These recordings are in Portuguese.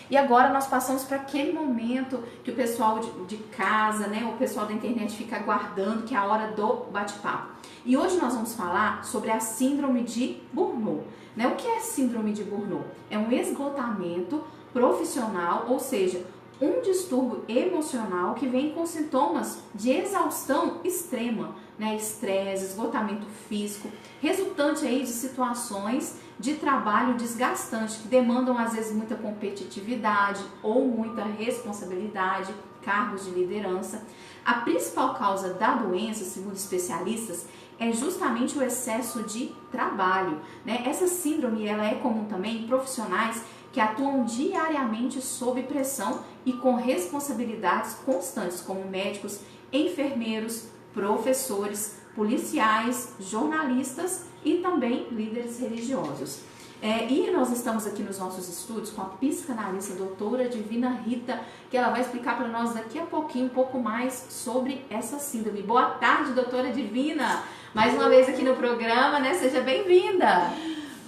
E agora nós passamos para aquele momento que o pessoal de casa, né, o pessoal da internet fica aguardando, que é a hora do bate-papo. E hoje nós vamos falar sobre a síndrome de Burnout. Né? O que é síndrome de Burnout? É um esgotamento profissional, ou seja, um distúrbio emocional que vem com sintomas de exaustão extrema, né? Estresse, esgotamento físico, resultante aí de situações de trabalho desgastante, que demandam às vezes muita competitividade ou muita responsabilidade, cargos de liderança. A principal causa da doença, segundo especialistas, é justamente o excesso de trabalho, né? Essa síndrome ela é comum também em profissionais que atuam diariamente sob pressão e com responsabilidades constantes, como médicos, enfermeiros, professores, policiais, jornalistas e também líderes religiosos. E nós estamos aqui nos nossos estudos com a psicanalista doutora Divina Rita, que ela vai explicar para nós daqui a pouquinho um pouco mais sobre essa síndrome. Boa tarde, doutora Divina! Mais uma vez aqui no programa, né? Seja bem-vinda!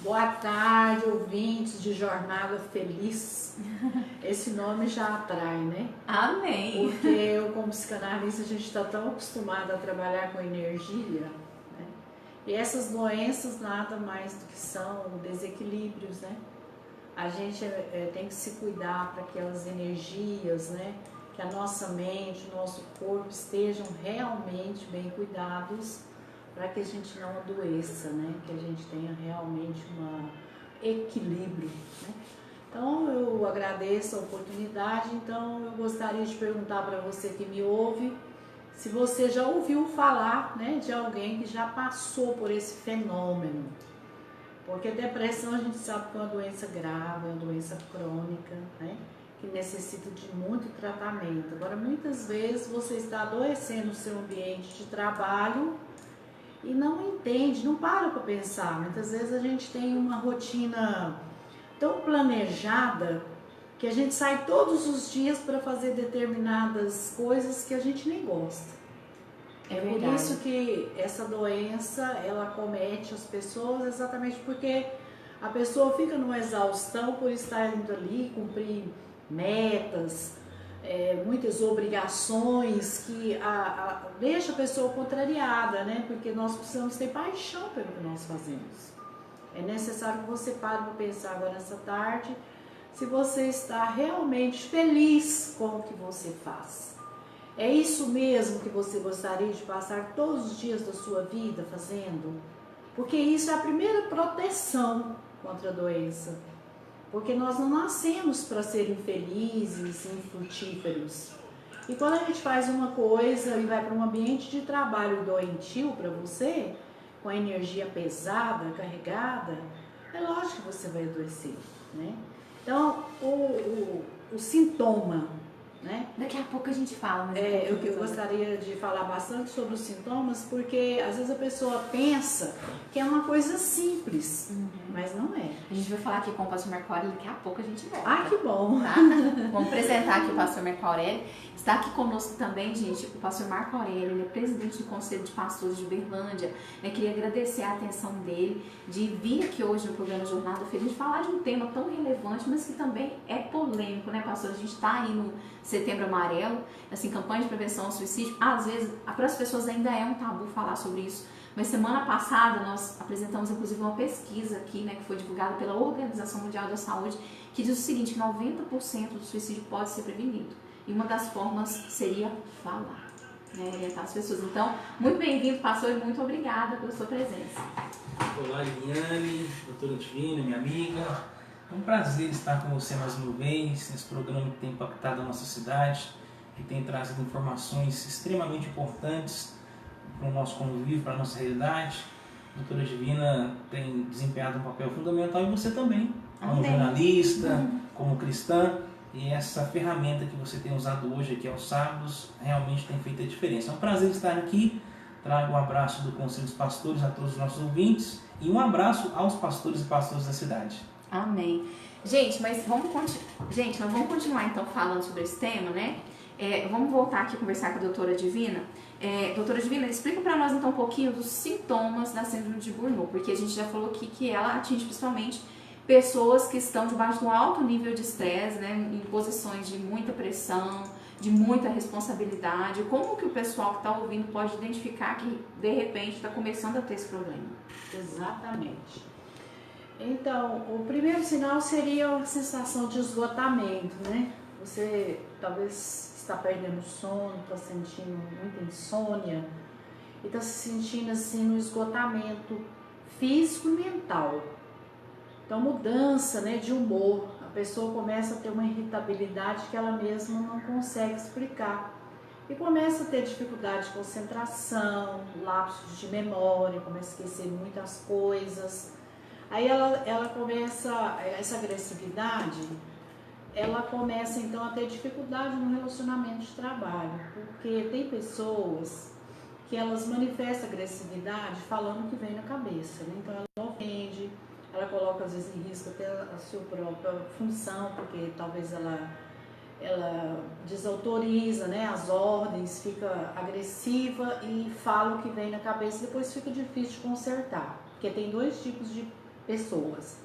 Boa tarde, ouvintes de Jornada Feliz. Esse nome já atrai, né? Amém! Porque eu, como psicanalista, a gente está tão acostumado a trabalhar com energia, né? E essas doenças nada mais do que são desequilíbrios, né? A gente tem que se cuidar para que aquelas energias, né? Que a nossa mente, o nosso corpo estejam realmente bem cuidados, para que a gente não adoeça, né? Que a gente tenha realmente um equilíbrio, né? Então eu agradeço a oportunidade. Então eu gostaria de perguntar para você que me ouve, se você já ouviu falar, né, de alguém que já passou por esse fenômeno. Porque depressão a gente sabe que é uma doença grave, é uma doença crônica, né? Que necessita de muito tratamento. Agora muitas vezes você está adoecendo no seu ambiente de trabalho e não entende, não para pensar. Muitas vezes a gente tem uma rotina tão planejada que a gente sai todos os dias para fazer determinadas coisas que a gente nem gosta. É por isso que essa doença ela acomete as pessoas, exatamente porque a pessoa fica numa exaustão por estar indo ali cumprir metas, muitas obrigações que deixa a pessoa contrariada, né? Porque nós precisamos ter paixão pelo que nós fazemos. É necessário que você pare para pensar agora nessa tarde se você está realmente feliz com o que você faz. É isso mesmo que você gostaria de passar todos os dias da sua vida fazendo? Porque isso é a primeira proteção contra a doença. Porque nós não nascemos para ser infelizes, infrutíferos. E quando a gente faz uma coisa e vai para um ambiente de trabalho doentio para você, com a energia pesada, carregada, é lógico que você vai adoecer, né? Então, o sintoma, né? Daqui a pouco a gente fala. Mas eu gostaria de falar bastante sobre os sintomas, porque às vezes a pessoa pensa que é uma coisa simples, mas não é. A gente vai falar aqui com o pastor Marco Aurélio, daqui a pouco a gente volta. Ah, que bom! Tá? Vamos apresentar aqui o pastor Marco Aurélio. Está aqui conosco também, gente, o pastor Marco Aurélio, ele é presidente do Conselho de Pastores de Uberlândia. Eu queria agradecer a atenção dele de vir aqui hoje no programa Jornada Feliz, falar de um tema tão relevante, mas que também é polêmico, né, pastor? A gente está aí no Setembro Amarelo, assim, campanha de prevenção ao suicídio. Às vezes, para as pessoas ainda é um tabu falar sobre isso, mas semana passada nós apresentamos inclusive uma pesquisa aqui, né, que foi divulgada pela Organização Mundial da Saúde, que diz o seguinte, que 90% do suicídio pode ser prevenido. E uma das formas seria falar, né, orientar as pessoas. Então, muito bem-vindo, pastor, e muito obrigada pela sua presença. Olá, Liliane, doutora Divina, minha amiga. É um prazer estar com você mais uma vez, nesse programa que tem impactado a nossa cidade, que tem trazido informações extremamente importantes para o nosso convívio, para a nossa realidade. A doutora Divina tem desempenhado um papel fundamental e você também, como jornalista, como cristã. E essa ferramenta que você tem usado hoje aqui aos sábados realmente tem feito a diferença. É um prazer estar aqui. Trago um abraço do Conselho dos Pastores a todos os nossos ouvintes e um abraço aos pastores e pastoras da cidade. Amém. Gente, mas vamos continuar então falando sobre esse tema, né? Vamos voltar aqui a conversar com a doutora Divina. Doutora Divina, explica para nós então um pouquinho dos sintomas da síndrome de Burnout, porque a gente já falou aqui que ela atinge principalmente pessoas que estão debaixo de um alto nível de estresse, né, em posições de muita pressão, de muita responsabilidade. Como que o pessoal que está ouvindo pode identificar que de repente está começando a ter esse problema? Exatamente. Então, o primeiro sinal seria a sensação de esgotamento, né? Você talvez está perdendo sono, está sentindo muita insônia e está se sentindo assim no esgotamento físico e mental. Então, mudança, né, de humor. A pessoa começa a ter uma irritabilidade que ela mesma não consegue explicar. E começa a ter dificuldade de concentração, lapsos de memória, começa a esquecer muitas coisas. Aí ela começa, essa agressividade, ela começa então a ter dificuldade no relacionamento de trabalho. Porque tem pessoas que elas manifestam agressividade falando o que vem na cabeça, né? Então ela ofende, ela coloca às vezes em risco até a sua própria função, porque talvez ela desautoriza, né, as ordens, fica agressiva e fala o que vem na cabeça, depois fica difícil de consertar, porque tem dois tipos de pessoas: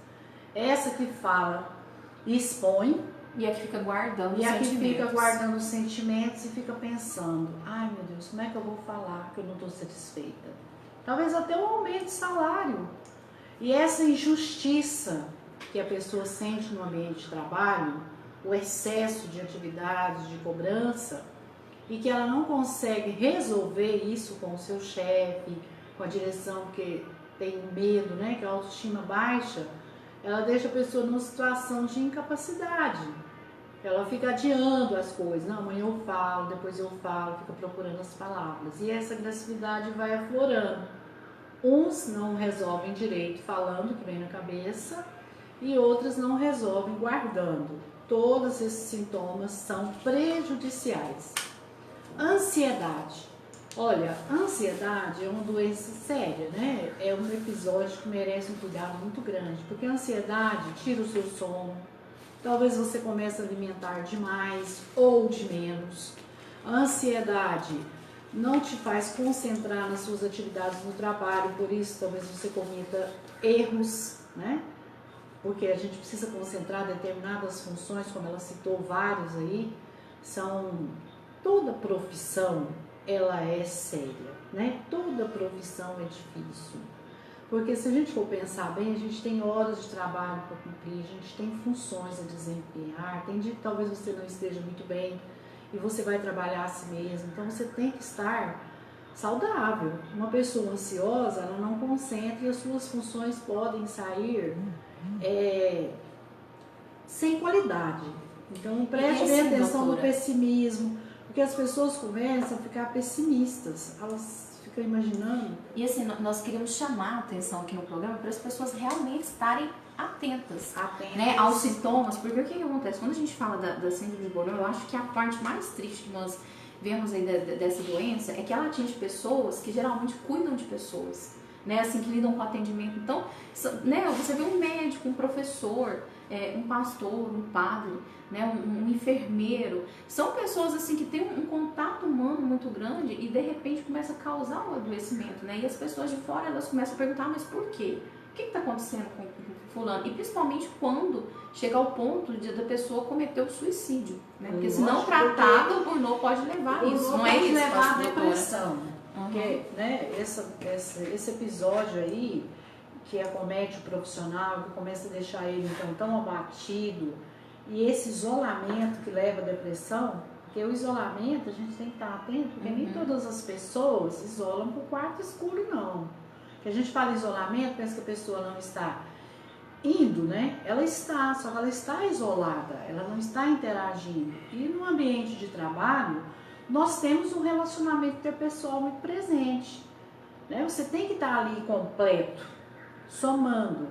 essa que fala e expõe, e a que fica guardando os e a que sentimentos. fica guardando os sentimentos e fica pensando: ai meu Deus, como é que eu vou falar que eu não estou satisfeita? Talvez até um aumento de salário. E essa injustiça que a pessoa sente no ambiente de trabalho, o excesso de atividades, de cobrança, e que ela não consegue resolver isso com o seu chefe, com a direção, que tem medo, né, que a autoestima baixa, ela deixa a pessoa numa situação de incapacidade. Ela fica adiando as coisas. Não, amanhã eu falo, depois eu falo, fica procurando as palavras. E essa agressividade vai aflorando. Uns não resolvem direito falando o que vem na cabeça e outros não resolvem guardando. Todos esses sintomas são prejudiciais. Ansiedade. Olha, a ansiedade é uma doença séria, né? É um episódio que merece um cuidado muito grande, porque a ansiedade tira o seu sono. Talvez você comece a alimentar demais ou de menos. A ansiedade não te faz concentrar nas suas atividades no trabalho, por isso talvez você cometa erros, né? Porque a gente precisa concentrar determinadas funções, como ela citou vários aí, toda profissão ela é séria, né? Toda profissão é difícil. Porque se a gente for pensar bem, a gente tem horas de trabalho para cumprir, a gente tem funções a desempenhar, tem dia que talvez você não esteja muito bem e você vai trabalhar a si mesmo, então você tem que estar saudável. Uma pessoa ansiosa, ela não concentra e as suas funções podem sair sem qualidade. Então preste bem atenção no pessimismo, porque as pessoas começam a ficar pessimistas, elas ficam imaginando. E assim, nós queríamos chamar a atenção aqui no programa para as pessoas realmente estarem atentas. Né, aos sintomas, porque o que acontece? Quando a gente fala da síndrome de Borderline, eu acho que a parte mais triste que nós vemos aí dessa doença é que ela atinge pessoas que geralmente cuidam de pessoas, né, assim, que lidam com atendimento. Então, né, você vê um médico, um professor, um pastor, um padre, né, um enfermeiro, são pessoas assim que têm um contato humano muito grande e de repente começa a causar um adoecimento, né, e as pessoas de fora elas começam a perguntar: mas por quê? O que está acontecendo com fulano? E principalmente quando chega ao ponto da pessoa cometer o suicídio, né, porque se não tratado, o burnout pode levar a isso, não é isso? Pode levar a depressão. Uhum. Porque, né, esse episódio aí que acomete o profissional, que começa a deixar ele então tão abatido, e esse isolamento que leva à depressão, porque o isolamento a gente tem que estar atento, porque nem todas as pessoas isolam para o quarto escuro, não. Que a gente fala isolamento, pensa que a pessoa não está indo, né? Ela está, só que ela está isolada, ela não está interagindo. E no ambiente de trabalho, nós temos um relacionamento interpessoal muito presente, né? Você tem que estar ali completo, somando.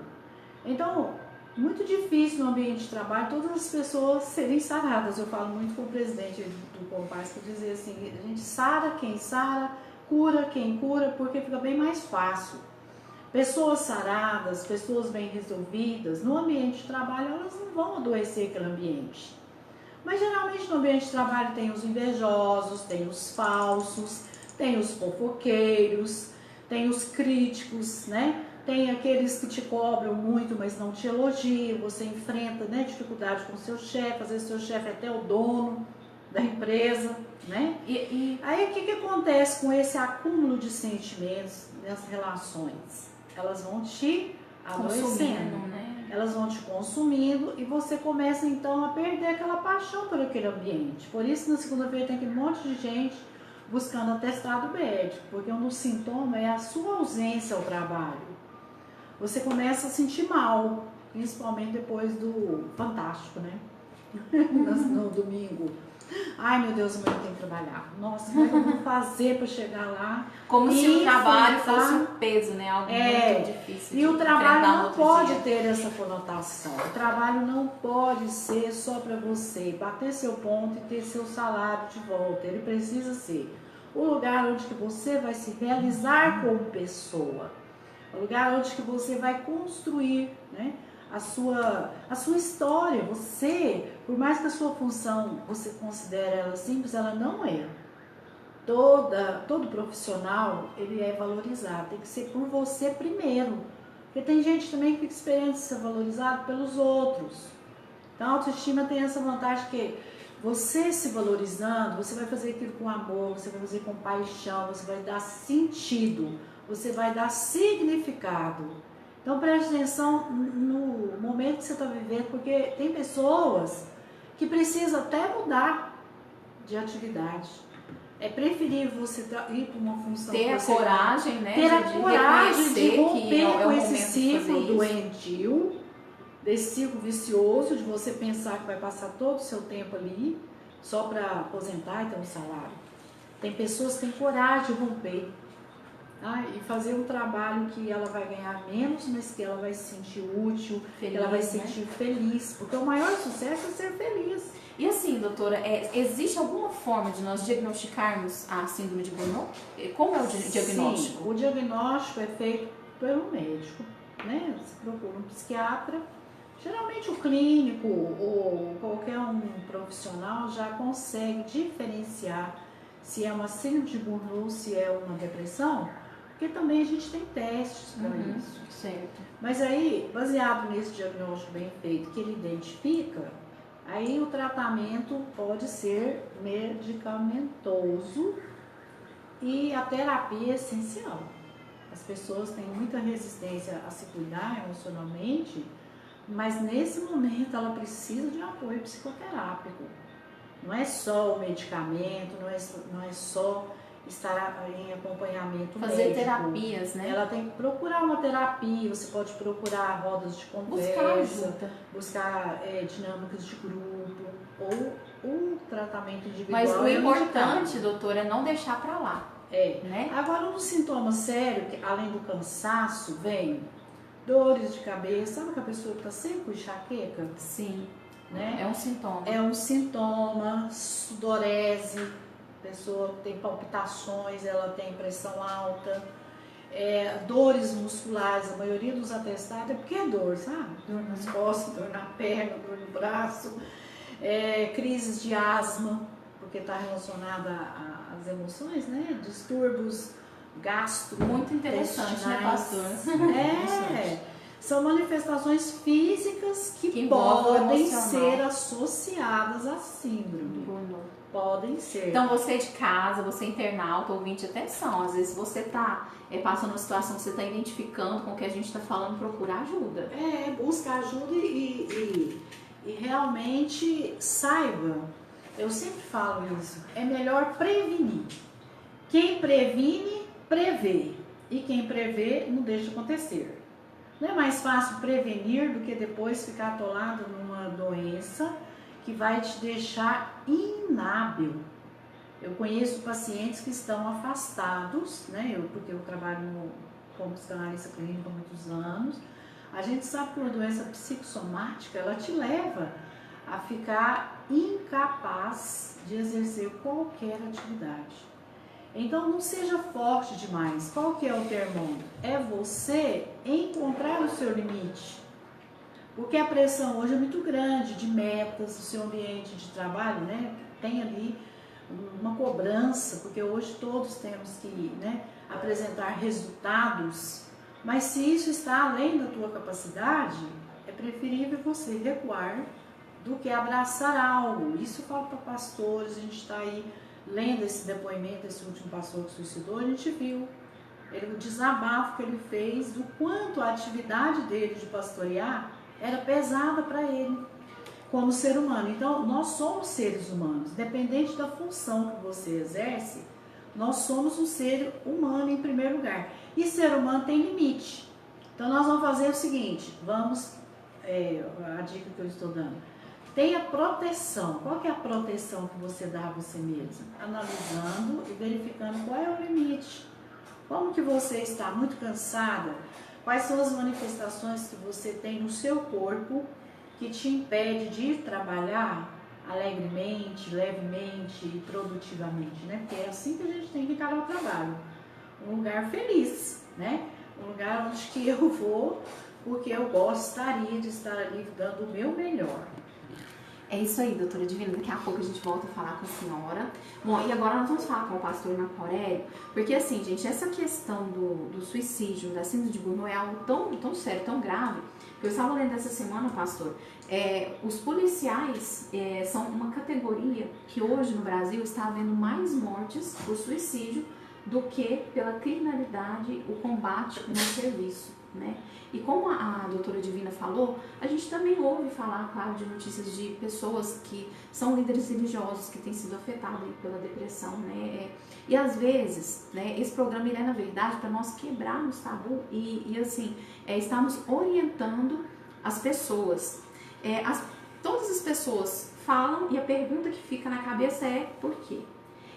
Então, muito difícil no ambiente de trabalho todas as pessoas serem saradas. Eu falo muito com o presidente do Compás para dizer assim: a gente sara quem sara, cura quem cura, porque fica bem mais fácil. Pessoas saradas, pessoas bem resolvidas, no ambiente de trabalho elas não vão adoecer aquele ambiente. Mas geralmente no ambiente de trabalho tem os invejosos, tem os falsos, tem os fofoqueiros, tem os críticos, né? Tem aqueles que te cobram muito, mas não te elogiam. Você enfrenta, né, dificuldade com o seu chefe, às vezes seu chefe é até o dono da empresa, né? Aí o que acontece com esse acúmulo de sentimentos nessas relações? Elas vão te adoecendo, né? Elas vão te consumindo e você começa então a perder aquela paixão por aquele ambiente. Por isso na segunda-feira tem aquele monte de gente buscando atestado médico, porque um dos sintomas é a sua ausência ao trabalho. Você começa a sentir mal, principalmente depois do Fantástico, né? No domingo. Ai, meu Deus, amanhã eu tenho que trabalhar. Nossa, como é que eu vou fazer para chegar lá? Como se o trabalho enfrentar- fosse um peso, né? Algo muito difícil. E o trabalho enfrentar no não outro pode dia. ter essa conotação. O trabalho não pode ser só para você bater seu ponto e ter seu salário de volta. Ele precisa ser o lugar onde que você vai se realizar como pessoa. O lugar onde que você vai construir, né, a sua história. Você, por mais que a sua função você considere ela simples, ela não é. Todo profissional, ele é valorizado, tem que ser por você primeiro. Porque tem gente também que fica esperando ser valorizado pelos outros. Então a autoestima tem essa vantagem que você se valorizando, você vai fazer aquilo com amor, você vai fazer com paixão, você vai dar sentido, você vai dar significado. Então preste atenção no momento que você está vivendo, porque tem pessoas que precisam até mudar de atividade. É preferível você ir para uma função ter a que você coragem, né? ter a coragem de reconhecer romper que é o com momento esse de ciclo fazer isso. doentio, desse ciclo vicioso de você pensar que vai passar todo o seu tempo ali só para aposentar e ter um salário. Tem pessoas que têm coragem de romper, tá? E fazer um trabalho que ela vai ganhar menos, mas que ela vai se sentir útil, Feliz, que ela vai se né? sentir feliz, porque o maior sucesso é ser feliz. E assim, doutora, existe alguma forma de nós diagnosticarmos a síndrome de Burnout? Como é o diagnóstico? Sim, o diagnóstico é feito pelo médico, né? Você procura um psiquiatra, geralmente o clínico ou qualquer um profissional já consegue diferenciar se é uma síndrome de Burnout, se é uma depressão, porque também a gente tem testes para isso. Certo. Mas aí, baseado nesse diagnóstico bem feito que ele identifica, aí o tratamento pode ser medicamentoso e a terapia é essencial. As pessoas têm muita resistência a se cuidar emocionalmente, mas nesse momento ela precisa de apoio psicoterápico. Não é só o medicamento, não é só estar em acompanhamento Fazer médico. terapias, né? Ela tem que procurar uma terapia, você pode procurar rodas de Buscar conversa, ajuda. buscar dinâmicas de grupo ou um tratamento individual. Mas o é importante, indicado. doutora, é não deixar pra lá, É. né? Agora, um sintoma sério, que além do cansaço, vem dores de cabeça. Sabe que a pessoa que está sempre com enxaqueca? Sim, Né? é um sintoma. É um sintoma, sudorese, pessoa que tem palpitações, ela tem pressão alta, dores musculares, a maioria dos atestados é porque é dor, sabe? Dor nas costas, dor na perna, dor no braço, crises de asma, porque está relacionada às emoções, né? Distúrbios gastro. Muito interessante, né, pastor? São manifestações físicas que envolvem o podem emocional. ser associadas à síndrome. Burnout. Podem ser. Então você de casa, você internauta, ouvinte, atenção. Às vezes você tá passando uma situação que você está identificando com o que a gente está falando, procura ajuda. Busca ajuda e realmente saiba. Eu sempre falo isso. É melhor prevenir. Quem previne, prevê. E quem prevê, não deixa acontecer. Não é mais fácil prevenir do que depois ficar atolado numa doença que vai te deixar inábil. Eu conheço pacientes que estão afastados, né? Porque eu trabalho como psicanalista clínica há muitos anos. A gente sabe que uma doença psicossomática, ela te leva a ficar incapaz de exercer qualquer atividade. Então não seja forte demais. Qual que é o termômetro? É você encontrar o seu limite. Porque a pressão hoje é muito grande de metas, o seu ambiente de trabalho, né? Tem ali uma cobrança, porque hoje todos temos que, né, apresentar resultados Mas se isso está além da tua capacidade, é preferível você recuar do que abraçar algo. Isso eu falo para pastores, a gente está aí lendo esse depoimento, esse último pastor que suicidou, a gente viu o desabafo que ele fez do quanto a atividade dele de pastorear era pesada para ele como ser humano. Então, nós somos seres humanos, independente da função que você exerce, nós somos um ser humano em primeiro lugar. E ser humano tem limite. Então, nós vamos fazer o seguinte, a dica que eu estou dando, tenha proteção. Qual que é a proteção que você dá a você mesmo? Analisando e verificando qual é o limite. Como que você está muito cansada? Quais são as manifestações que você tem no seu corpo que te impede de ir trabalhar alegremente, levemente e produtivamente, né? Porque é assim que a gente tem que encarar o trabalho. Um lugar feliz, né? Um lugar onde que eu vou porque eu gostaria de estar ali dando o meu melhor. É isso aí, doutora Divina. Daqui a pouco a gente volta a falar com a senhora. Bom, e agora nós vamos falar com o pastor Marco Aurélio, porque assim, gente, essa questão do suicídio, da síndrome de Burnout é algo tão sério, tão grave, que eu estava lendo essa semana, pastor, os policiais são uma categoria que hoje no Brasil está havendo mais mortes por suicídio do que pela criminalidade, o combate no serviço, né? E como a doutora Divina falou, a gente também ouve falar, claro, de notícias de pessoas que são líderes religiosos que têm sido afetados pela depressão, né? E às vezes, né, esse programa ele é, na verdade, para nós quebrarmos tabu e assim, estamos orientando as pessoas. Todas as pessoas falam e a pergunta que fica na cabeça é por quê?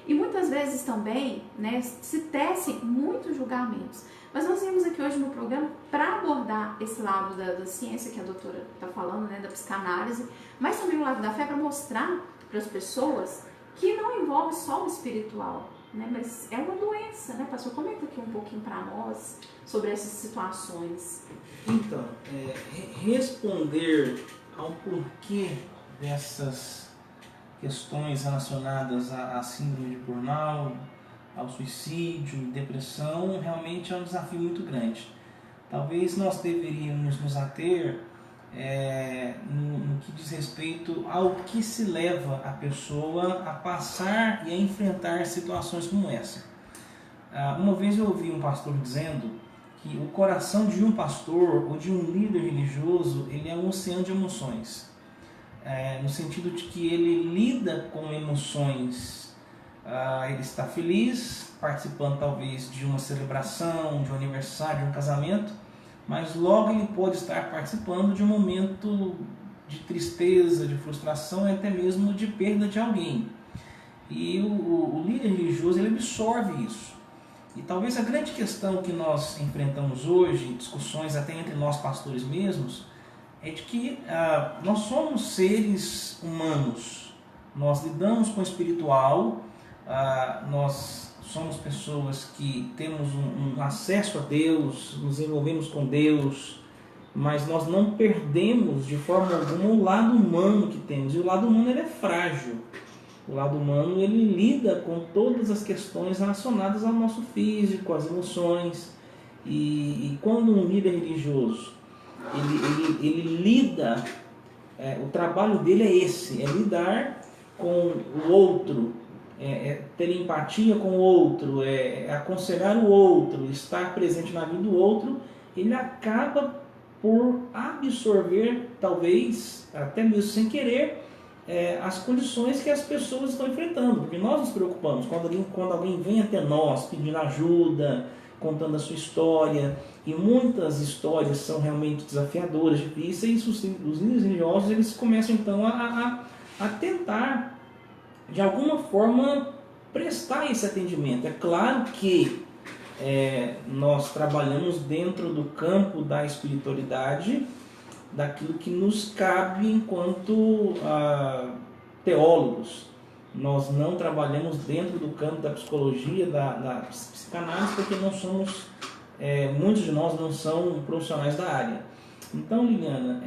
E muitas vezes também, né, se tecem muitos julgamentos. Mas nós viemos aqui hoje no programa para abordar esse lado da ciência que a doutora está falando, né, da psicanálise, mas também o lado da fé, para mostrar para as pessoas que não envolve só o espiritual, né, mas é uma doença, né, pastor? Comenta aqui um pouquinho para nós sobre essas situações. Então, responder ao porquê dessas questões relacionadas à síndrome de Burnout, ao suicídio, depressão, realmente é um desafio muito grande. Talvez nós deveríamos nos ater no que diz respeito ao que se leva a pessoa a passar e a enfrentar situações como essa. Uma vez eu ouvi um pastor dizendo que o coração de um pastor ou de um líder religioso, ele é um oceano de emoções. No sentido de que ele lida com emoções. Ele está feliz, participando talvez de uma celebração, de um aniversário, de um casamento, mas logo ele pode estar participando de um momento de tristeza, de frustração e até mesmo de perda de alguém. E o líder religioso, ele absorve isso. E talvez a grande questão que nós enfrentamos hoje, discussões até entre nós pastores mesmos, é de que nós somos seres humanos, nós lidamos com o espiritual, nós somos pessoas que temos um acesso a Deus, nos envolvemos com Deus, mas nós não perdemos de forma alguma o lado humano que temos. E o lado humano ele é frágil. O lado humano ele lida com todas as questões relacionadas ao nosso físico, às emoções. E quando um líder religioso ele lida, o trabalho dele é esse, é lidar com o outro, ter empatia com o outro, aconselhar o outro, estar presente na vida do outro, ele acaba por absorver, talvez, até mesmo sem querer, as condições que as pessoas estão enfrentando, porque nós nos preocupamos quando alguém vem até nós pedindo ajuda, contando a sua história, e muitas histórias são realmente desafiadoras, difíceis, os líderes religiosos eles começam então a tentar de alguma forma prestar esse atendimento. É claro que nós trabalhamos dentro do campo da espiritualidade, daquilo que nos cabe enquanto teólogos. Nós não trabalhamos dentro do campo da psicologia, da psicanálise, porque não somos, muitos de nós não são profissionais da área. Então, Liliana,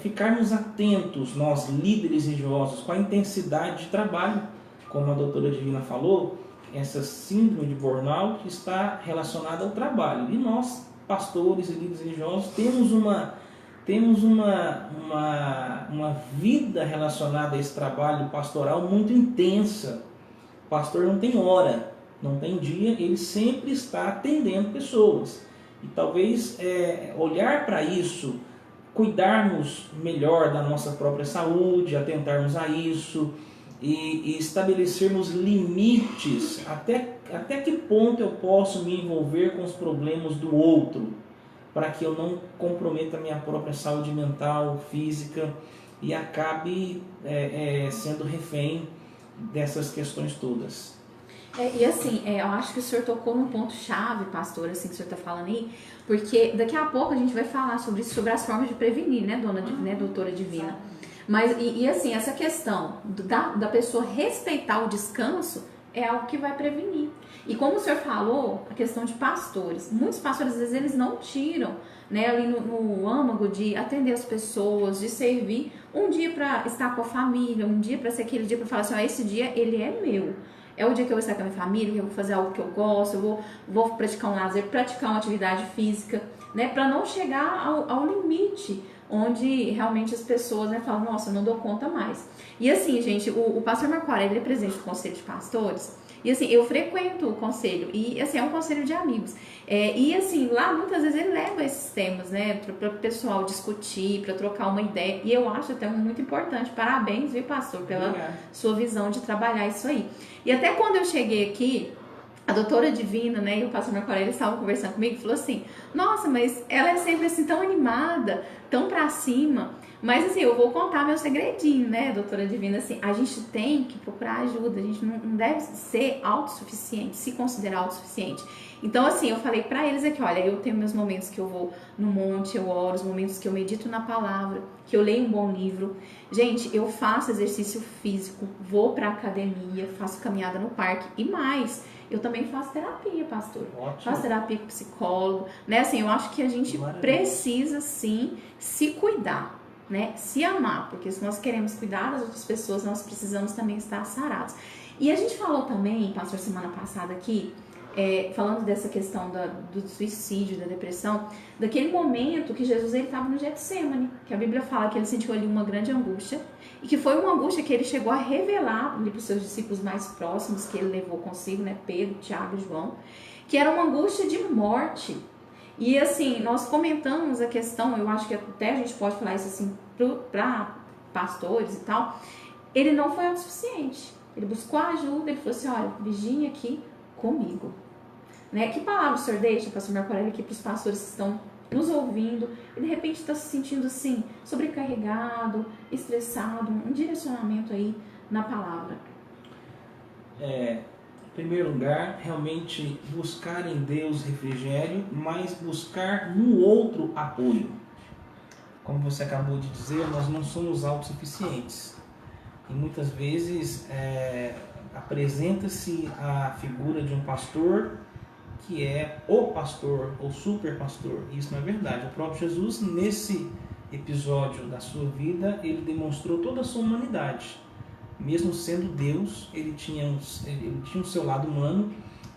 ficarmos atentos, nós líderes religiosos, com a intensidade de trabalho, como a doutora Divina falou, essa síndrome de burnout está relacionada ao trabalho. E nós pastores e líderes religiosos, temos uma vida relacionada a esse trabalho pastoral muito intensa. O pastor não tem hora, não tem dia, ele sempre está atendendo pessoas. E talvez olhar para isso, cuidarmos melhor da nossa própria saúde, atentarmos a isso e estabelecermos limites. Até que ponto eu posso me envolver com os problemas do outro, para que eu não comprometa a minha própria saúde mental, física e acabe sendo refém dessas questões todas. E assim, eu acho que o senhor tocou num ponto-chave, pastor, assim, que o senhor está falando aí, porque daqui a pouco a gente vai falar sobre isso, sobre as formas de prevenir, né, doutora Divina? Mas, assim, essa questão da pessoa respeitar o descanso é algo que vai prevenir. E como o senhor falou, a questão de pastores, muitos pastores, às vezes, eles não tiram, né, ali no âmago de atender as pessoas, de servir, um dia para estar com a família, um dia para ser aquele dia para falar assim, esse dia ele é meu. É o dia que eu vou estar com a minha família, que eu vou fazer algo que eu gosto, eu vou praticar um lazer, praticar uma atividade física, né, para não chegar ao limite onde realmente as pessoas, né, falam, nossa, eu não dou conta mais. E assim, gente, o pastor Marco Aurélio, ele é presidente do Conselho de Pastores, e assim, eu frequento o conselho, e assim, é um conselho de amigos. E assim, lá muitas vezes ele leva esses temas, né, para o pessoal discutir, para trocar uma ideia, e eu acho até muito importante. Parabéns, viu, pastor, pela sua visão de trabalhar isso aí. E até quando eu cheguei aqui, a doutora Divina, né, e o pastor Marco Aurélio estavam conversando comigo e falou assim, nossa, mas ela é sempre assim tão animada, tão pra cima. Mas assim, eu vou contar meu segredinho, né, doutora Divina, assim, a gente tem que procurar ajuda, a gente não deve ser autossuficiente, se considerar autossuficiente. Então assim, eu falei pra eles aqui, olha, eu tenho meus momentos que eu vou no monte, eu oro, os momentos que eu medito na palavra, que eu leio um bom livro. Gente, eu faço exercício físico, vou pra academia, faço caminhada no parque e mais, eu também faço terapia, pastor. Ótimo. Faço terapia com psicólogo, né, assim, eu acho que a gente precisa sim se cuidar, né, se amar, porque se nós queremos cuidar das outras pessoas, nós precisamos também estar sarados. E a gente falou também, pastor, semana passada aqui, falando dessa questão do suicídio, da depressão, daquele momento que Jesus estava no Getsemane, que a Bíblia fala que ele sentiu ali uma grande angústia, e que foi uma angústia que ele chegou a revelar ali para os seus discípulos mais próximos, que ele levou consigo, né, Pedro, Tiago e João, que era uma angústia de morte. E assim, nós comentamos a questão, eu acho que até a gente pode falar isso assim para pastores e tal, ele não foi autossuficiente, ele buscou ajuda, ele falou assim, olha, vigiem aqui comigo, né? Que palavra o senhor deixa, pastor Marco Aurélio, aqui para os pastores que estão nos ouvindo e de repente está se sentindo assim, sobrecarregado, estressado, um direcionamento aí na palavra? Em primeiro lugar, realmente buscar em Deus refrigério, mas buscar no outro apoio. Como você acabou de dizer, nós não somos autossuficientes. E muitas vezes apresenta-se a figura de um pastor que é o pastor ou super pastor. Isso não é verdade. O próprio Jesus, nesse episódio da sua vida, ele demonstrou toda a sua humanidade. Mesmo sendo Deus, ele tinha o seu lado humano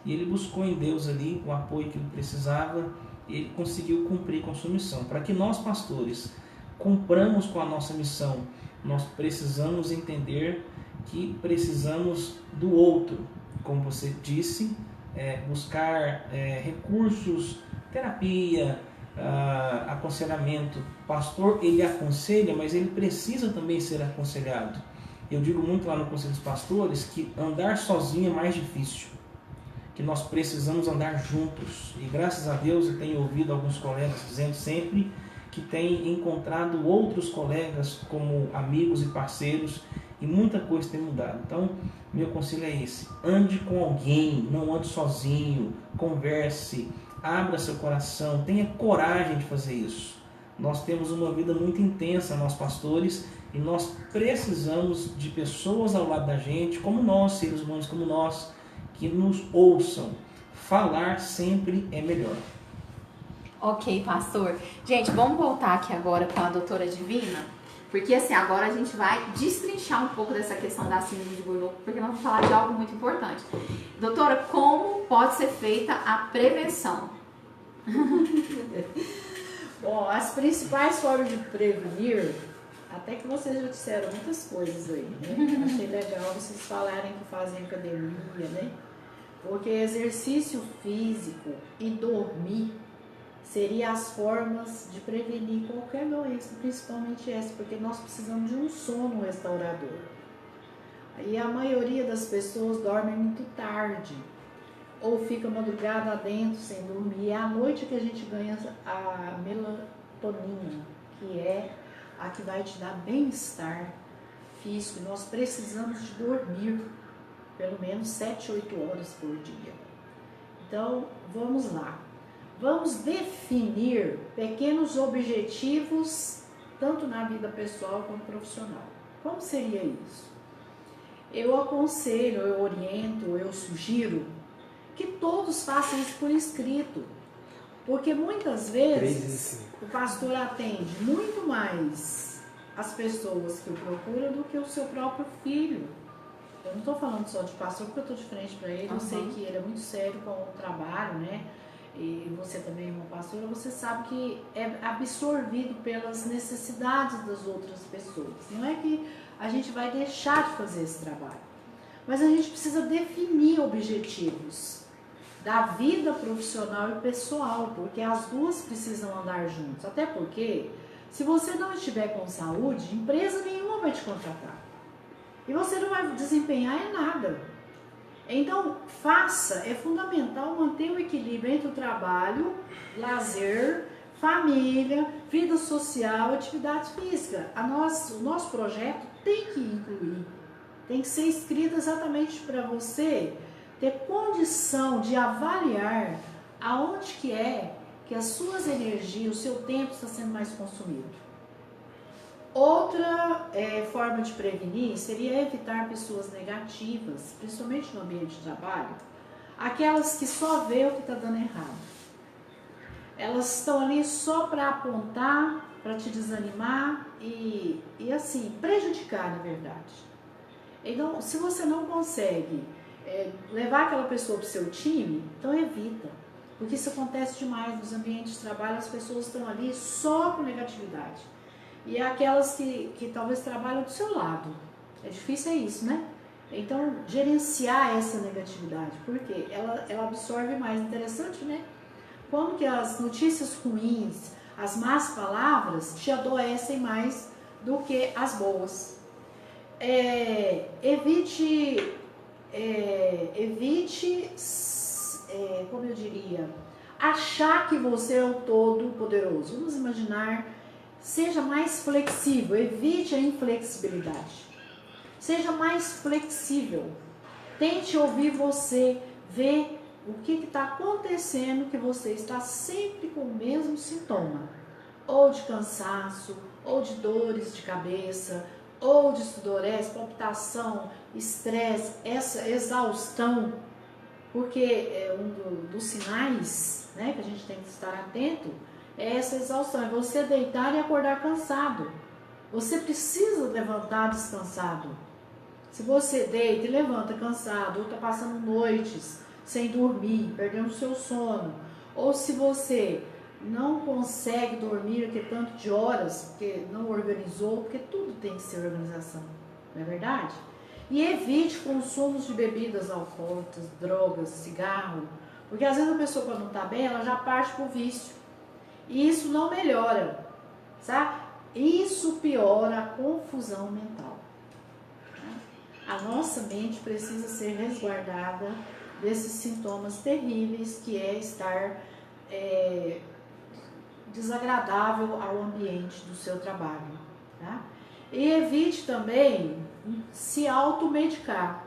e ele buscou em Deus ali o apoio que ele precisava e ele conseguiu cumprir com a sua missão. Para que nós, pastores, cumpramos com a nossa missão, nós precisamos entender que precisamos do outro. Como você disse, buscar recursos, terapia, aconselhamento. O pastor, ele aconselha, mas ele precisa também ser aconselhado. Eu digo muito lá no Conselho dos Pastores que andar sozinho é mais difícil, que nós precisamos andar juntos. E graças a Deus eu tenho ouvido alguns colegas dizendo sempre que têm encontrado outros colegas como amigos e parceiros e muita coisa tem mudado. Então, meu conselho é esse: ande com alguém, não ande sozinho, converse, abra seu coração, tenha coragem de fazer isso. Nós temos uma vida muito intensa, nós pastores, e nós precisamos de pessoas ao lado da gente, como nós, seres humanos como nós, que nos ouçam. Falar sempre é melhor. Ok, pastor. Gente, vamos voltar aqui agora com a doutora Divina, porque assim, agora a gente vai destrinchar um pouco dessa questão da síndrome de Burnout, porque nós vamos falar de algo muito importante. Doutora, como pode ser feita a prevenção? Bom, as principais formas de prevenir, até que vocês já disseram muitas coisas aí, né? Achei legal vocês falarem que fazem academia, né? Porque exercício físico e dormir seriam as formas de prevenir qualquer doença, principalmente essa, porque nós precisamos de um sono restaurador. E a maioria das pessoas dormem muito tarde, ou fica madrugada dentro sem dormir. É à noite que a gente ganha a melatonina, que é a que vai te dar bem-estar físico. Nós precisamos de dormir pelo menos 7, 8 horas por dia. Então, vamos lá. Vamos definir pequenos objetivos, tanto na vida pessoal quanto profissional. Como seria isso? Eu aconselho, eu oriento, eu sugiro que todos façam isso por escrito. Porque muitas vezes o pastor atende muito mais as pessoas que o procuram do que o seu próprio filho. Eu não estou falando só de pastor porque eu estou de frente para ele, eu sei que ele é muito sério com o trabalho, né? E você também, irmã pastora, você sabe que é absorvido pelas necessidades das outras pessoas. Não é que a gente vai deixar de fazer esse trabalho, mas a gente precisa definir objetivos da vida profissional e pessoal, porque as duas precisam andar juntas. Até porque, se você não estiver com saúde, empresa nenhuma vai te contratar. E você não vai desempenhar em nada. Então, é fundamental manter o equilíbrio entre o trabalho, lazer, família, vida social, atividade física. O nosso projeto tem que incluir, tem que ser escrito exatamente para você ter condição de avaliar aonde que é que as suas energias, o seu tempo está sendo mais consumido. Outra forma de prevenir seria evitar pessoas negativas, principalmente no ambiente de trabalho, aquelas que só vê o que está dando errado. Elas estão ali só para apontar, para te desanimar e assim, prejudicar, na verdade. Então, se você não consegue levar aquela pessoa para o seu time, então evita. Porque isso acontece demais nos ambientes de trabalho, as pessoas estão ali só com negatividade. E aquelas que talvez trabalham do seu lado. É difícil, é isso, né? Então, gerenciar essa negatividade, porque ela absorve mais. Interessante, né? Como que as notícias ruins, as más palavras, te adoecem mais do que as boas. Evite, como eu diria, achar que você é o todo poderoso. Vamos imaginar, seja mais flexível, evite a inflexibilidade. Seja mais flexível, tente ouvir você, ver o que está acontecendo, que você está sempre com o mesmo sintoma, ou de cansaço, ou de dores de cabeça, ou de sudorese, palpitação, estresse, essa exaustão, porque um dos sinais, né, que a gente tem que estar atento é essa exaustão, é você deitar e acordar cansado. Você precisa levantar descansado. Se você deita e levanta cansado, ou está passando noites sem dormir, perdendo o seu sono, ou se você não consegue dormir aquele tanto de horas, porque não organizou, porque tudo tem que ser organização, não é verdade? E evite consumos de bebidas alcoólicas, drogas, cigarro, porque às vezes a pessoa, quando não está bem, ela já parte para o vício, e isso não melhora, sabe? Isso piora a confusão mental. A nossa mente precisa ser resguardada desses sintomas terríveis, que é estar desagradável ao ambiente do seu trabalho, tá? E evite também se automedicar,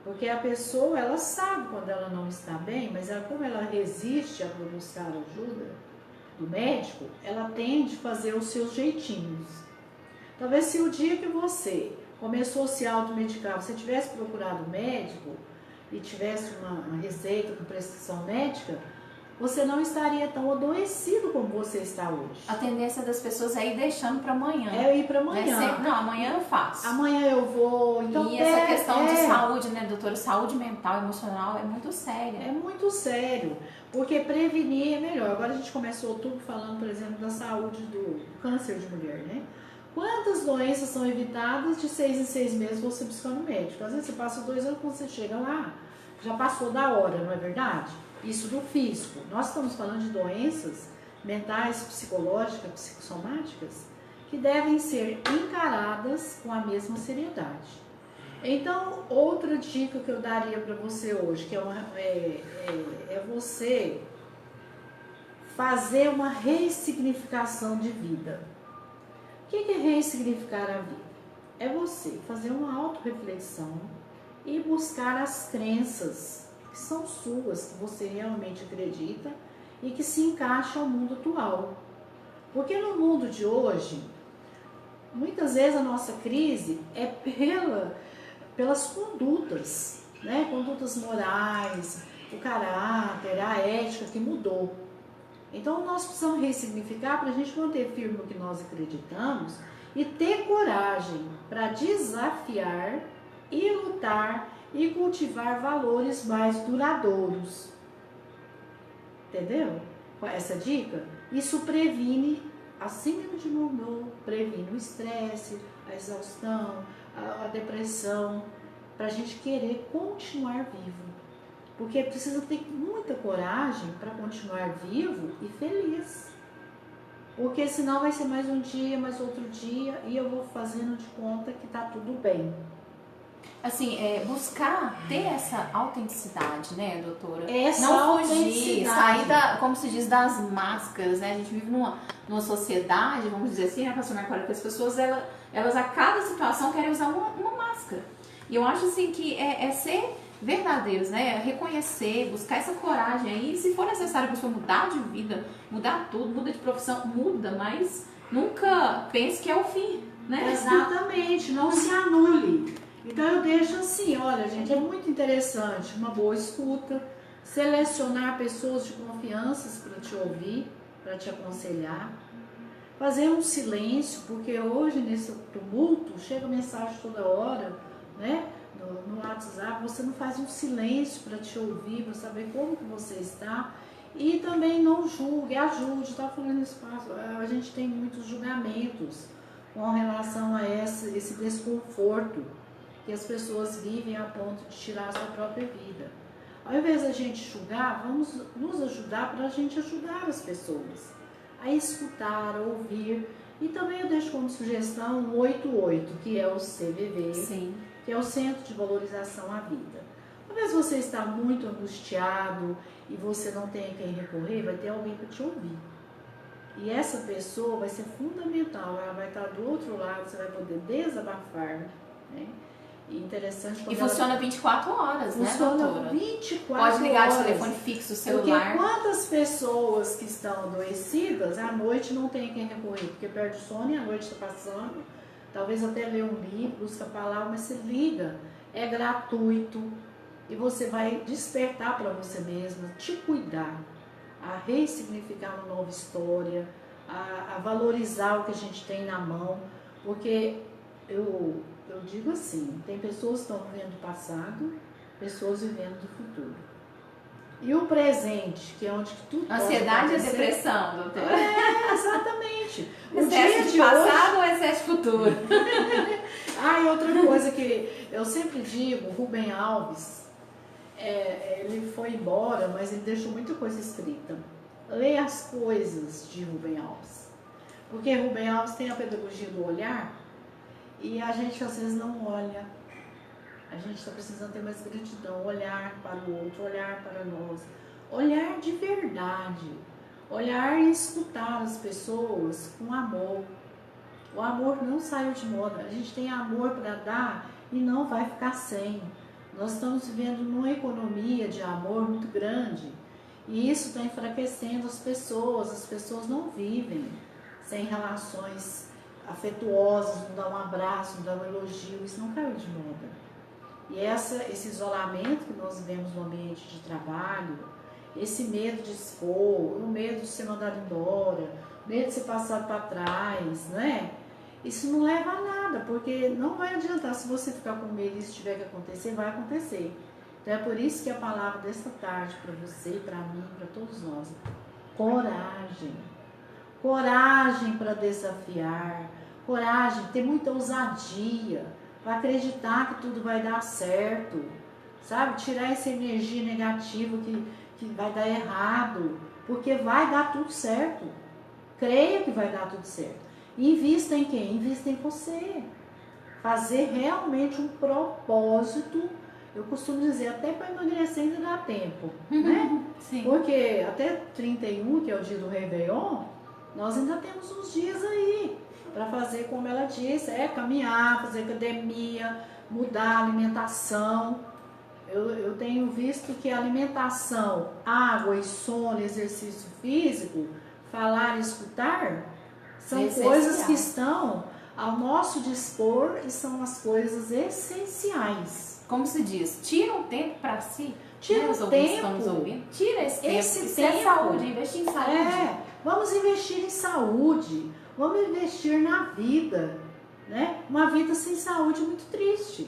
porque a pessoa, ela sabe quando ela não está bem, mas como ela resiste a buscar ajuda do médico, ela tende a fazer os seus jeitinhos. Talvez se o dia que você começou a se automedicar, você tivesse procurado um médico e tivesse uma receita com prescrição médica, você não estaria tão adoecido como você está hoje. A tendência das pessoas é ir deixando para amanhã. É ir para amanhã. Não, amanhã eu faço. Amanhã eu vou. Então e essa questão questão de saúde, né, doutora? Saúde mental, emocional é muito séria. É muito sério, porque prevenir é melhor. Agora a gente começa o outubro falando, por exemplo, da saúde do câncer de mulher, né? Quantas doenças são evitadas de 6 em 6 meses você buscando médico? Às vezes você passa 2 anos, quando você chega lá, já passou da hora, não é verdade? Isso do físico. Nós estamos falando de doenças mentais, psicológicas, psicossomáticas, que devem ser encaradas com a mesma seriedade. Então, outra dica que eu daria para você hoje, que é você fazer uma ressignificação de vida. O que é ressignificar a vida? É você fazer uma autorreflexão e buscar as crenças que são suas, que você realmente acredita e que se encaixam ao mundo atual. Porque no mundo de hoje, muitas vezes a nossa crise é pelas condutas, né? Condutas morais, o caráter, a ética que mudou. Então nós precisamos ressignificar para a gente manter firme no que nós acreditamos e ter coragem para desafiar e lutar e cultivar valores mais duradouros. Entendeu? Com essa dica, isso previne a síndrome de Monroe, previne o estresse, a exaustão, a depressão, para a gente querer continuar vivo. Porque precisa ter muita coragem para continuar vivo e feliz. Porque senão vai ser mais um dia, mais outro dia, e eu vou fazendo de conta que tá tudo bem. Assim, buscar ter essa autenticidade, né, doutora? Essa não fugir, autenticidade. sair como se diz, das máscaras, né? A gente vive numa sociedade, vamos dizer assim, né, pastor Marcelo, que as pessoas, elas a cada situação querem usar uma máscara. E eu acho, assim, que é ser verdadeiros, né? Reconhecer, buscar essa coragem aí. Se for necessário a pessoa mudar de vida, mudar tudo, muda de profissão, muda, mas nunca pense que é o fim, né? Exatamente, não se anule. Então eu deixo assim, olha gente, é muito interessante, uma boa escuta, selecionar pessoas de confiança para te ouvir, para te aconselhar, fazer um silêncio, porque hoje nesse tumulto chega mensagem toda hora, né? No WhatsApp, você não faz um silêncio para te ouvir, para saber como que você está, e também não julgue, ajude. Estava falando nesse espaço, a gente tem muitos julgamentos com relação a esse desconforto que as pessoas vivem a ponto de tirar a sua própria vida. Ao invés da gente julgar, vamos nos ajudar para a gente ajudar as pessoas a escutar, a ouvir. E também eu deixo como sugestão o 88, que é o CVV. Sim. Que é o Centro de Valorização à Vida. Talvez você está muito angustiado e você não tenha quem recorrer, vai ter alguém para te ouvir. E essa pessoa vai ser fundamental, ela vai estar do outro lado, você vai poder desabafar, né? E interessante quando E funciona 24 horas, né, doutora? Funciona 24 horas. Pode ligar de telefone fixo, celular. Porque quantas pessoas que estão adoecidas, à noite não tem quem recorrer, porque perde o sono e a noite está passando. Talvez até ler um livro, busca a palavra, mas você liga, é gratuito e você vai despertar para você mesma, te cuidar, a ressignificar uma nova história, a valorizar o que a gente tem na mão, porque eu digo assim, tem pessoas que estão vivendo do passado, pessoas vivendo do futuro. E o presente, que é onde tudo Ansiedade e depressão, doutora. Exatamente. Excesso de passado ou excesso de futuro? E outra coisa que eu sempre digo, Rubem Alves, ele foi embora, mas ele deixou muita coisa escrita. Leia as coisas de Rubem Alves. Porque Rubem Alves tem a pedagogia do olhar e a gente às vezes não olha. A gente está precisando ter mais gratidão, olhar para o outro, olhar para nós, olhar de verdade, olhar e escutar as pessoas com amor. O amor não saiu de moda, a gente tem amor para dar e não vai ficar sem. Nós estamos vivendo numa economia de amor muito grande e isso está enfraquecendo as pessoas não vivem sem relações afetuosas, não dá um abraço, não dá um elogio, isso não caiu de moda. E esse isolamento que nós vivemos no ambiente de trabalho, esse medo de expor, o medo de ser mandado embora, o medo de ser passado para trás, né? isso não leva a nada, porque não vai adiantar. Se você ficar com medo e isso tiver que acontecer, vai acontecer. Então é por isso que a palavra desta tarde para você, para mim, para todos nós, coragem. Coragem para desafiar, coragem, ter muita ousadia, para acreditar que tudo vai dar certo, sabe? Tirar essa energia negativa que vai dar errado, porque vai dar tudo certo. Creia que vai dar tudo certo. Invista em quem? Invista em você. Fazer realmente um propósito. Eu costumo dizer, até para emagrecer ainda dá tempo, né? Sim. Porque até 31, que é o dia do Réveillon, nós ainda temos uns dias aí para fazer, como ela disse, caminhar, fazer academia, mudar a alimentação. Eu tenho visto que a alimentação, água e sono, exercício físico, falar e escutar, são coisas que estão ao nosso dispor e são as coisas essenciais. Como se diz, tira um tempo para si. Tira os um ouvintes tempo. estão nos ouvindo. Tira esse tempo. Esse É tempo. saúde, investir em saúde. Vamos investir em saúde, vamos investir na vida, né? Uma vida sem saúde é muito triste.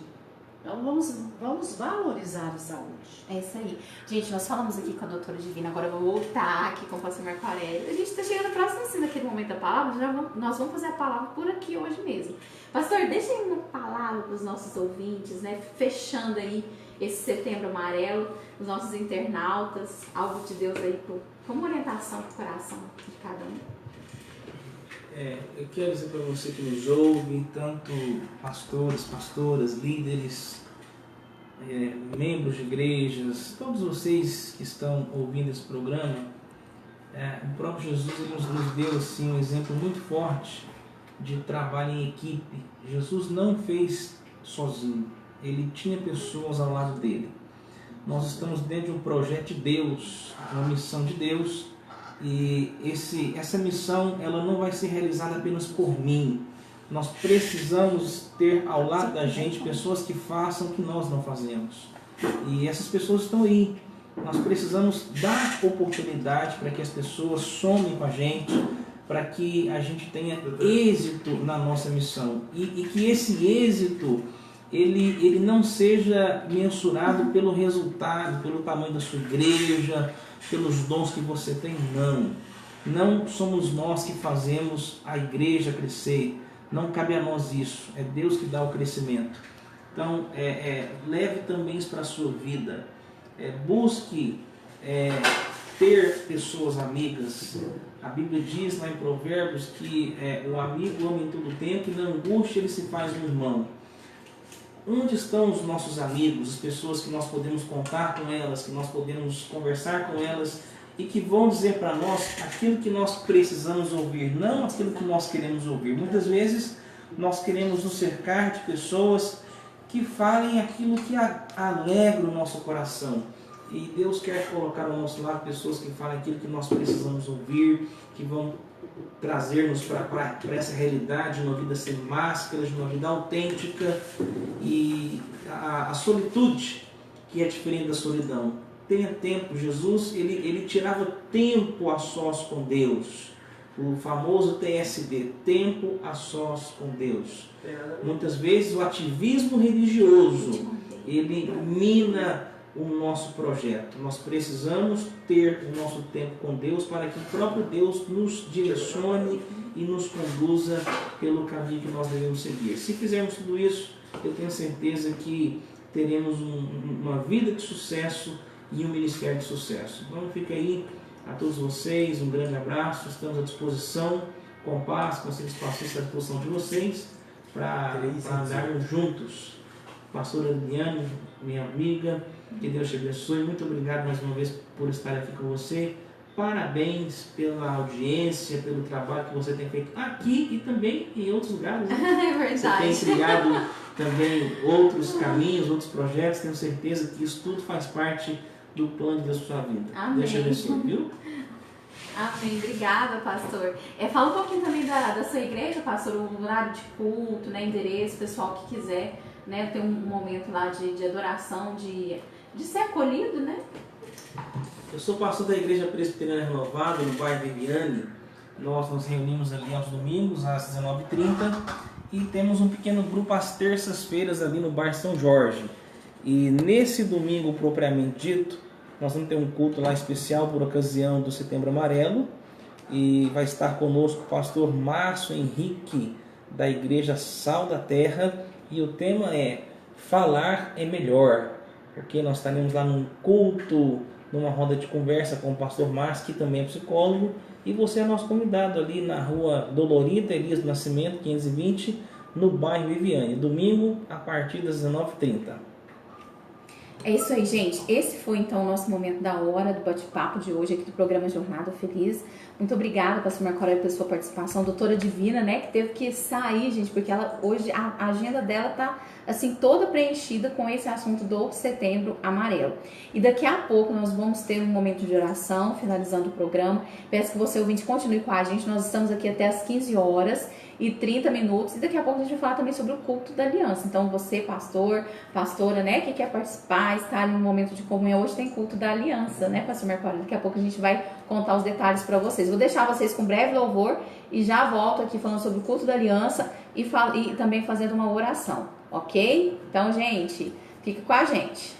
Então vamos valorizar a saúde. É isso aí. Gente, nós falamos aqui com a doutora Divina, agora eu vou voltar aqui com o pastor Marco Aurélio. A gente está chegando próximo assim, naquele momento da palavra, nós vamos fazer a palavra por aqui hoje mesmo. Pastor, deixa aí uma palavra para os nossos ouvintes, né? Fechando aí esse setembro amarelo, os nossos internautas, algo de Deus aí, como orientação para o coração de cada um. Eu quero dizer para você que nos ouve, tanto pastores, pastoras, líderes, membros de igrejas, todos vocês que estão ouvindo esse programa, o próprio Jesus ele nos deu assim, um exemplo muito forte de trabalho em equipe. Jesus não fez sozinho, ele tinha pessoas ao lado dele. Nós estamos dentro de um projeto de Deus, uma missão de Deus, e essa missão ela não vai ser realizada apenas por mim. Nós precisamos ter ao lado da gente pessoas que façam o que nós não fazemos. E essas pessoas estão aí. Nós precisamos dar oportunidade para que as pessoas somem com a gente, para que a gente tenha êxito na nossa missão. E que esse êxito ele não seja mensurado pelo resultado, pelo tamanho da sua igreja, pelos dons que você tem, não. Não somos nós que fazemos a igreja crescer, não cabe a nós isso, é Deus que dá o crescimento. Então, leve também isso para a sua vida, busque ter pessoas amigas. A Bíblia diz lá em Provérbios que o amigo ama em todo tempo e na angústia ele se faz um irmão. Onde estão os nossos amigos, as pessoas que nós podemos contar com elas, que nós podemos conversar com elas e que vão dizer para nós aquilo que nós precisamos ouvir, não aquilo que nós queremos ouvir. Muitas vezes nós queremos nos cercar de pessoas que falem aquilo que alegra o nosso coração. E Deus quer colocar ao nosso lado pessoas que falem aquilo que nós precisamos ouvir, que vão trazer-nos para essa realidade, de uma vida sem máscaras, de uma vida autêntica. E a solitude, que é diferente da solidão. Tenha tempo. Jesus ele tirava tempo a sós com Deus. O famoso TSD, tempo a sós com Deus. Muitas vezes o ativismo religioso ele mina o nosso projeto. Nós precisamos ter o nosso tempo com Deus para que o próprio Deus nos direcione e nos conduza pelo caminho que nós devemos seguir. Se fizermos tudo isso, eu tenho certeza que teremos uma vida de sucesso e um ministério de sucesso. Então fica aí a todos vocês, um grande abraço, estamos à disposição, com paz, com esse espaço à disposição de vocês, para andarmos juntos. Pastora Adriane, minha amiga, que Deus te abençoe, muito obrigado mais uma vez por estar aqui com você, parabéns pela audiência, pelo trabalho que você tem feito aqui e também em outros lugares, né? É verdade. Você tem criado também outros caminhos, outros projetos, tenho certeza que isso tudo faz parte do plano de Deus para sua vida. Amém. Deus te abençoe, viu? Amém, obrigada, pastor. Fala um pouquinho também da sua igreja, pastor, o horário de culto, né, endereço, pessoal que quiser, né, ter um momento lá de adoração, de ser acolhido, né? Eu sou pastor da Igreja Presbiteriana Renovada, no bairro Viviane, Nós nos reunimos ali aos domingos, às 19h30, e temos um pequeno grupo às terças-feiras ali no Bar São Jorge. E nesse domingo, propriamente dito, nós vamos ter um culto lá especial por ocasião do Setembro Amarelo, e vai estar conosco o pastor Márcio Henrique, da Igreja Sal da Terra, e o tema é Falar é Melhor, porque nós estaremos lá num culto, numa roda de conversa com o pastor Márcio, que também é psicólogo, e você é nosso convidado ali na rua Dolorita Elias do Nascimento, 520, no bairro Viviane, domingo a partir das 19h30. É isso aí, gente. Esse foi então o nosso momento da hora do bate-papo de hoje aqui do programa Jornada Feliz. Muito obrigada, pastor Marco Aurélio, pela sua participação. Doutora Divina, né, que teve que sair, gente, porque ela hoje a agenda dela tá assim toda preenchida com esse assunto do Setembro Amarelo. E daqui a pouco nós vamos ter um momento de oração, finalizando o programa. Peço que você, ouvinte, continue com a gente. Nós estamos aqui até as 15h30 e daqui a pouco a gente vai falar também sobre o culto da aliança. Então você, pastor, pastora, né, que quer participar, estar em um momento de comunhão, hoje tem culto da aliança, né, pastor Marco Aurélio? Daqui a pouco a gente vai contar os detalhes para vocês. Vou deixar vocês com breve louvor e já volto aqui falando sobre o culto da aliança e também fazendo uma oração, ok? Então, gente, fique com a gente.